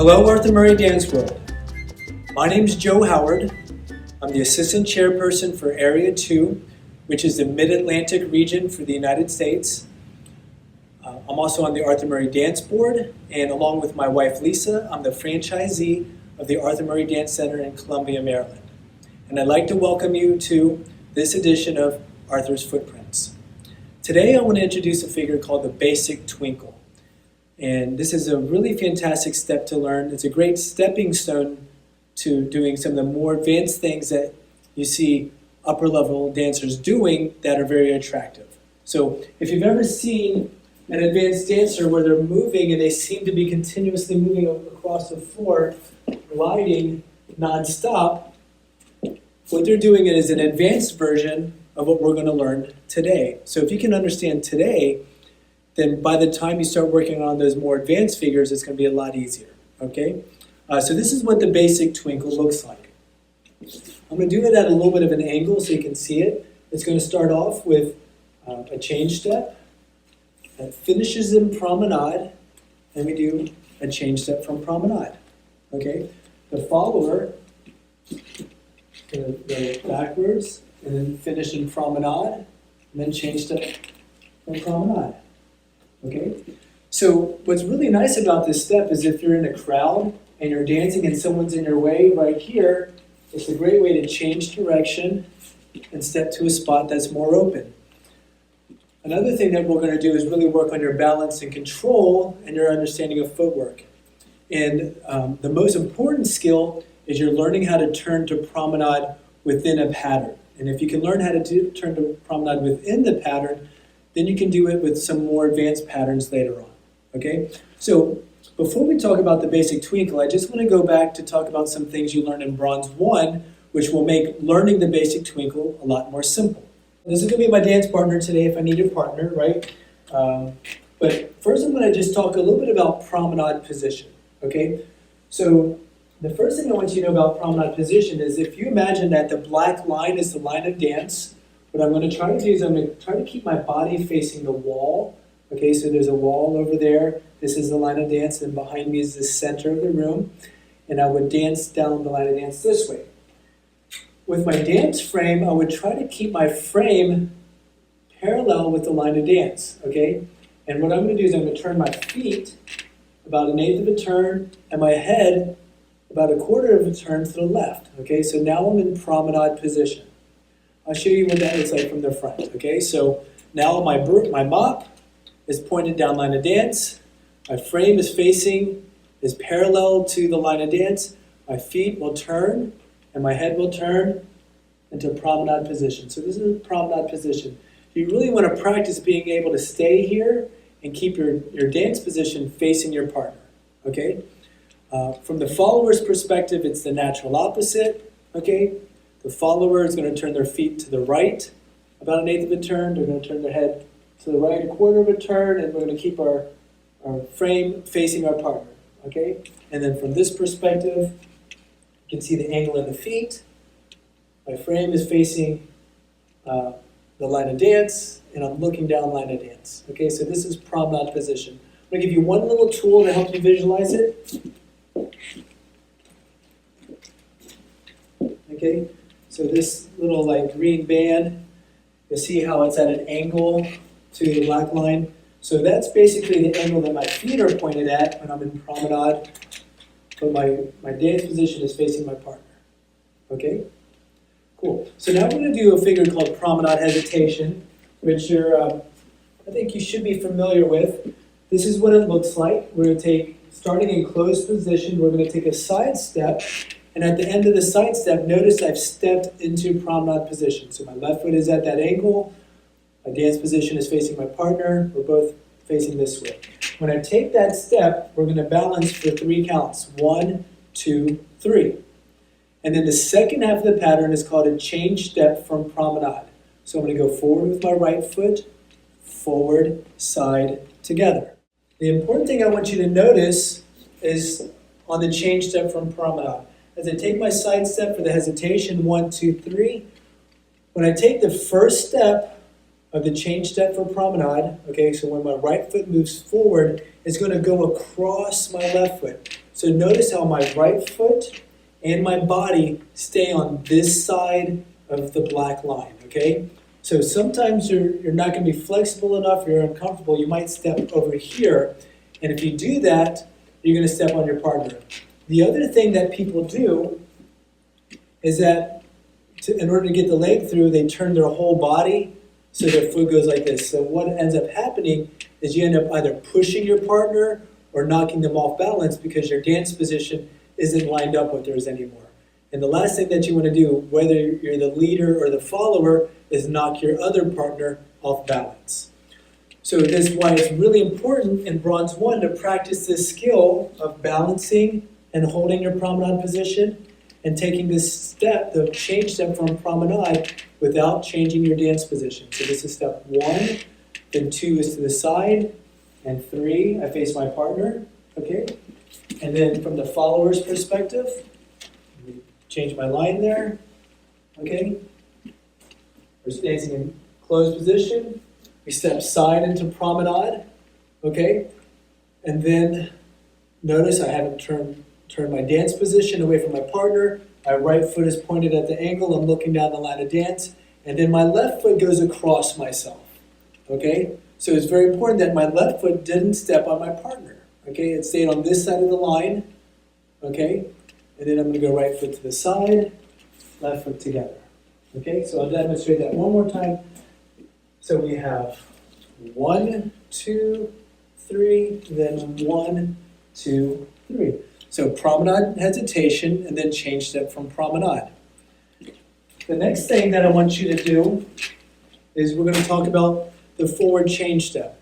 Hello, Arthur Murray Dance World. My name is Joe Howard. I'm the Assistant Chairperson for Area 2, which is the Mid-Atlantic region for the United States. I'm also on the Arthur Murray Dance Board, and along with my wife Lisa, I'm the franchisee of the Arthur Murray Dance Center in Columbia, Maryland. And I'd like to welcome you to this edition of Arthur's Footprints. Today I want to introduce a figure called the Basic Twinkle. And this is a really fantastic step to learn. It's a great stepping stone to doing some of the more advanced things that you see upper level dancers doing that are very attractive. So if you've ever seen an advanced dancer where they're moving and they seem to be continuously moving across the floor, gliding non-stop, what they're doing is an advanced version of what we're going to learn today. So if you can understand today, then by the time you start working on those more advanced figures, it's going to be a lot easier, okay? So this is what the Basic Twinkle looks like. I'm going to do it at a little bit of an angle so you can see it. It's going to start off with a change step that finishes in Promenade, and we do a change step from Promenade, okay? The follower going to go backwards and then finish in Promenade, and then change step from Promenade. Okay, so what's really nice about this step is if you're in a crowd and you're dancing and someone's in your way right here, it's a great way to change direction and step to a spot that's more open. Another thing that we're going to do is really work on your balance and control and your understanding of footwork. And the most important skill is you're learning how to turn to promenade within a pattern. And if you can learn how to turn to promenade within the pattern, then you can do it with some more advanced patterns later on, okay? So before we talk about the Basic Twinkle, I just want to go back to talk about some things you learned in Bronze 1, which will make learning the Basic Twinkle a lot more simple. This is going to be my dance partner today if I need a partner, right? But first I'm going to just talk a little bit about promenade position, okay? So the first thing I want you to know about promenade position is if you imagine that the black line is the line of dance, what I'm going to try to do is I'm going to try to keep my body facing the wall. Okay, so there's a wall over there. This is the line of dance, and behind me is the center of the room. And I would dance down the line of dance this way. With my dance frame, I would try to keep my frame parallel with the line of dance. Okay, and what I'm going to do is I'm going to turn my feet about 1/8 of a turn, and my head about 1/4 of a turn to the left. Okay, so now I'm in promenade position. I'll show you what that looks like from the front, okay? So now my mop is pointed down line of dance. My frame is parallel to the line of dance. My feet will turn, and my head will turn into promenade position. So this is a promenade position. You really want to practice being able to stay here and keep your dance position facing your partner, okay? From the follower's perspective, it's the natural opposite, okay? The follower is going to turn their feet to the right, about 1/8 of a turn. They're going to turn their head to the right 1/4 of a turn, and we're going to keep our frame facing our partner, okay? And then from this perspective, you can see the angle of the feet. My frame is facing the line of dance, and I'm looking down line of dance, okay? So this is promenade position. I'm going to give you one little tool to help you visualize it. Okay? So this little green band, you'll see how it's at an angle to the black line. So that's basically the angle that my feet are pointed at when I'm in promenade, but my dance position is facing my partner. Okay? Cool. So now we're going to do a figure called promenade hesitation, which I think you should be familiar with. This is what it looks like. We're going to take, starting in closed position, we're going to take a side step. And at the end of the side step, notice I've stepped into promenade position. So my left foot is at that angle. My dance position is facing my partner. We're both facing this way. When I take that step, we're going to balance for 3 counts. 1, 2, 3. And then the second half of the pattern is called a change step from promenade. So I'm going to go forward with my right foot, forward, side, together. The important thing I want you to notice is on the change step from promenade. As I take my side step for the hesitation, 1, 2, 3. When I take the first step of the change step for promenade, okay, so when my right foot moves forward, it's going to go across my left foot. So notice how my right foot and my body stay on this side of the black line, okay? So sometimes you're not going to be flexible enough, you're uncomfortable, you might step over here, and if you do that, you're going to step on your partner. The other thing that people do is that in order to get the leg through, they turn their whole body so their foot goes like this. So what ends up happening is you end up either pushing your partner or knocking them off balance because your dance position isn't lined up with theirs anymore. And the last thing that you want to do, whether you're the leader or the follower, is knock your other partner off balance. So this is why it's really important in Bronze 1 to practice this skill of balancing and holding your promenade position and taking this step, the change step from promenade, without changing your dance position. So this is step 1, then 2 is to the side, and 3, I face my partner, okay? And then from the follower's perspective, let me change my line there, okay? We're dancing in closed position. We step side into promenade, okay? And then notice I haven't turned my dance position away from my partner. My right foot is pointed at the angle. I'm looking down the line of dance. And then my left foot goes across myself, okay? So it's very important that my left foot didn't step on my partner, okay? It stayed on this side of the line, okay? And then I'm going to go right foot to the side, left foot together, okay? So I'll demonstrate that one more time. So we have 1, 2, 3, then 1, 2, 3. So promenade hesitation, and then change step from promenade. The next thing that I want you to do is we're going to talk about the forward change step.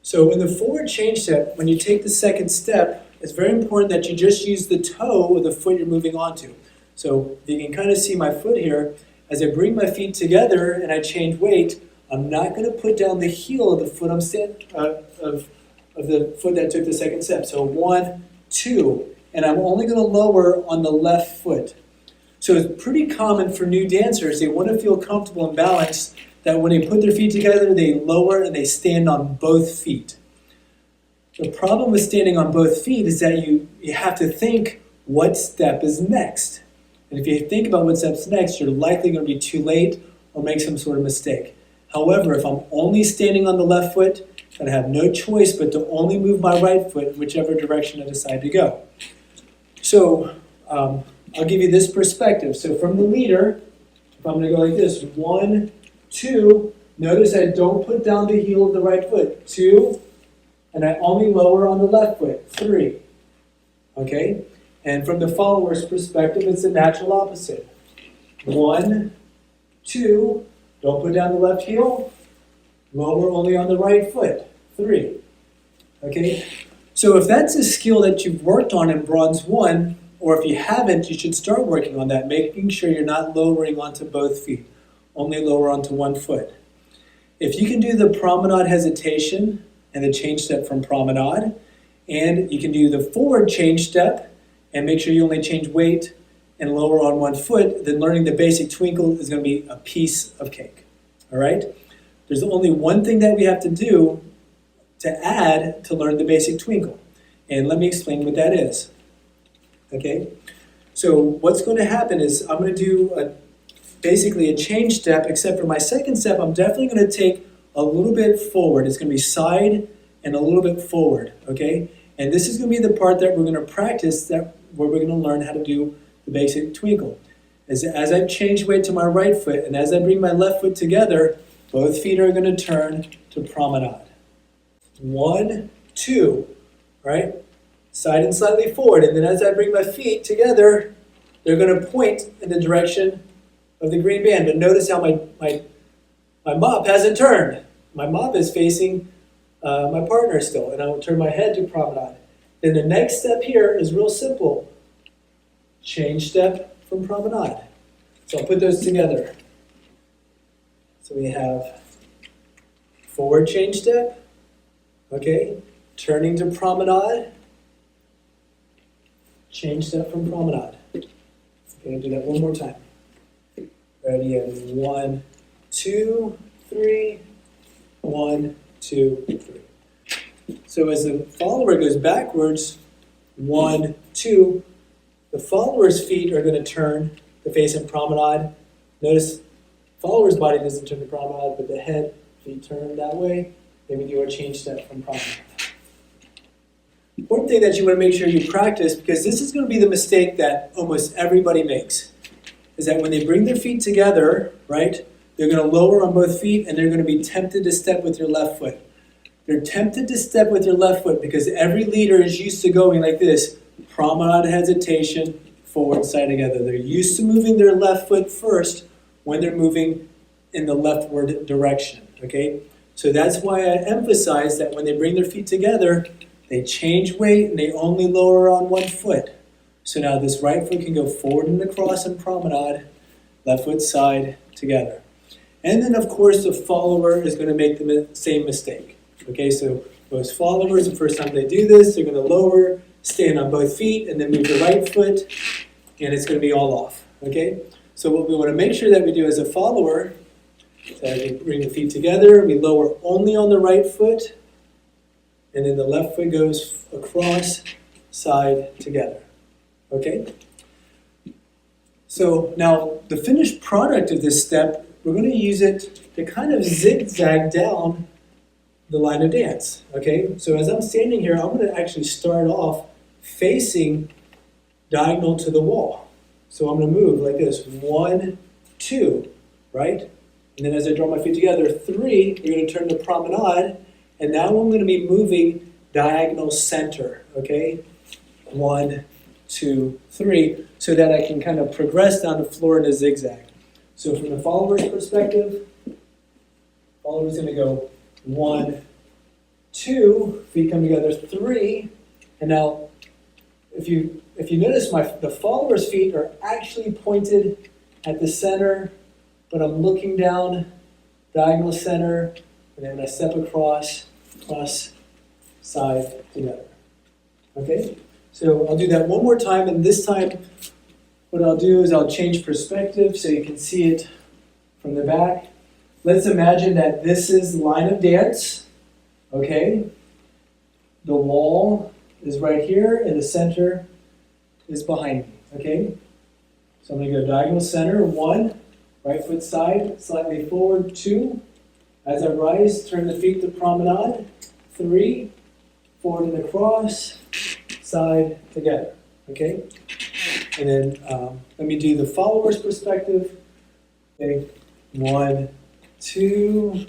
So in the forward change step, when you take the second step, it's very important that you just use the toe of the foot you're moving onto. So you can kind of see my foot here. As I bring my feet together and I change weight, I'm not going to put down the heel of the foot of the foot that took the second step. So 1, 2, and I'm only going to lower on the left foot. So it's pretty common for new dancers, they want to feel comfortable and balanced, that when they put their feet together, they lower and they stand on both feet. The problem with standing on both feet is that you have to think what step is next. And if you think about what step's next, you're likely going to be too late or make some sort of mistake. However, if I'm only standing on the left foot, and I have no choice but to only move my right foot whichever direction I decide to go. So I'll give you this perspective. So from the leader, if I'm going to go like this, 1, 2, notice I don't put down the heel of the right foot. 2, and I only lower on the left foot. 3, okay? And from the follower's perspective, it's the natural opposite. 1, 2, don't put down the left heel, lower only on the right foot. 3. Okay? So if that's a skill that you've worked on in Bronze 1, or if you haven't, you should start working on that, making sure you're not lowering onto both feet, only lower onto one foot. If you can do the promenade hesitation and the change step from promenade, and you can do the forward change step and make sure you only change weight and lower on one foot, then learning the basic twinkle is going to be a piece of cake. All right? There's only one thing that we have to do to add to learn the basic twinkle. And let me explain what that is. Okay? So what's going to happen is I'm going to do basically a change step, except for my second step, I'm definitely going to take a little bit forward. It's going to be side and a little bit forward. Okay? And this is going to be the part that we're going to practice, where we're going to learn how to do the basic twinkle. As I change weight to my right foot, and as I bring my left foot together, both feet are going to turn to promenade. 1, 2, right? Side and slightly forward. And then as I bring my feet together, they're going to point in the direction of the green band. But notice how my mop hasn't turned. My mop is facing my partner still, and I will turn my head to promenade. Then the next step here is real simple. Change step from promenade. So I'll put those together. So we have forward change step, okay, turning to promenade, change step from promenade. Okay, do that one more time. Ready, and 1, 2, 3, 1, 2, 3. So as the follower goes backwards, 1, 2. The follower's feet are going to turn to face in promenade. Notice follower's body doesn't turn to promenade, but the head, feet turn that way. Then we do our change step from promenade. Important thing that you want to make sure you practice, because this is going to be the mistake that almost everybody makes, is that when they bring their feet together, right, they're going to lower on both feet and they're going to be tempted to step with your left foot. They're tempted to step with your left foot because every leader is used to going like this, promenade hesitation, forward side together. They're used to moving their left foot first when they're moving in the leftward direction, okay? So that's why I emphasize that when they bring their feet together, they change weight and they only lower on one foot. So now this right foot can go forward and across in promenade, left foot side together. And then of course the follower is going to make the same mistake. Okay, so most followers, the first time they do this, they're going to lower, stand on both feet, and then move the right foot, and it's going to be all off. Okay, so what we want to make sure that we do as a follower, so we bring the feet together, we lower only on the right foot, and then the left foot goes across, side together. Okay? So now the finished product of this step, we're going to use it to kind of zigzag down the line of dance. Okay? So as I'm standing here, I'm going to actually start off facing diagonal to the wall. So I'm going to move like this. 1, 2, right? And then as I draw my feet together, 3, you're going to turn to promenade. And now I'm going to be moving diagonal center, okay? 1, 2, 3, so that I can kind of progress down the floor in a zigzag. So from the follower's perspective, follower's going to go 1, 2, feet come together, 3, and now if you notice, the follower's feet are actually pointed at the center, but I'm looking down diagonal center, and then when I step across, plus, side, together. Okay? So I'll do that one more time, and this time what I'll do is I'll change perspective so you can see it from the back. Let's imagine that this is line of dance. Okay? The wall is right here, and the center is behind me. Okay? So I'm going to go diagonal center, 1, right foot side, slightly forward, 2. As I rise, turn the feet to promenade, 3, forward and across, side together. Okay? And then let me do the follower's perspective. Okay? 1, 2,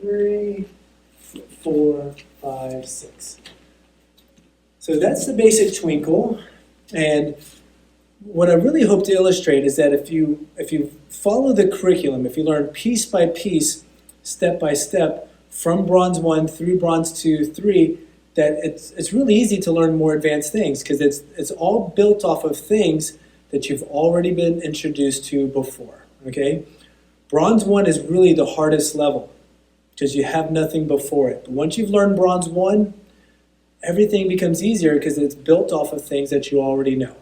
3, 4, 5, 6. So that's the basic twinkle. And what I really hope to illustrate is that if you follow the curriculum, if you learn piece by piece, step by step, from bronze 1 through bronze 2, 3, that it's really easy to learn more advanced things because it's all built off of things that you've already been introduced to before. Okay? Bronze 1 is really the hardest level because you have nothing before it. But once you've learned bronze 1, everything becomes easier because it's built off of things that you already know.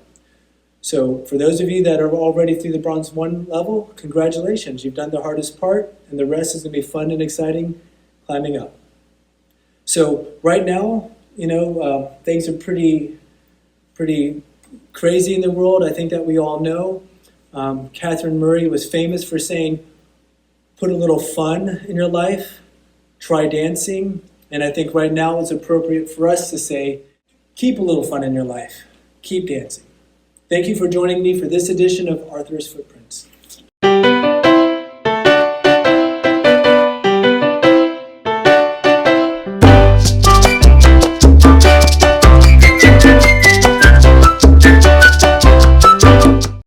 So for those of you that are already through the bronze 1 level, congratulations. You've done the hardest part, and the rest is going to be fun and exciting climbing up. So right now, things are pretty crazy in the world. I think that we all know. Catherine Murray was famous for saying, put a little fun in your life, try dancing. And I think right now it's appropriate for us to say, keep a little fun in your life, keep dancing. Thank you for joining me for this edition of Arthur's Footprints.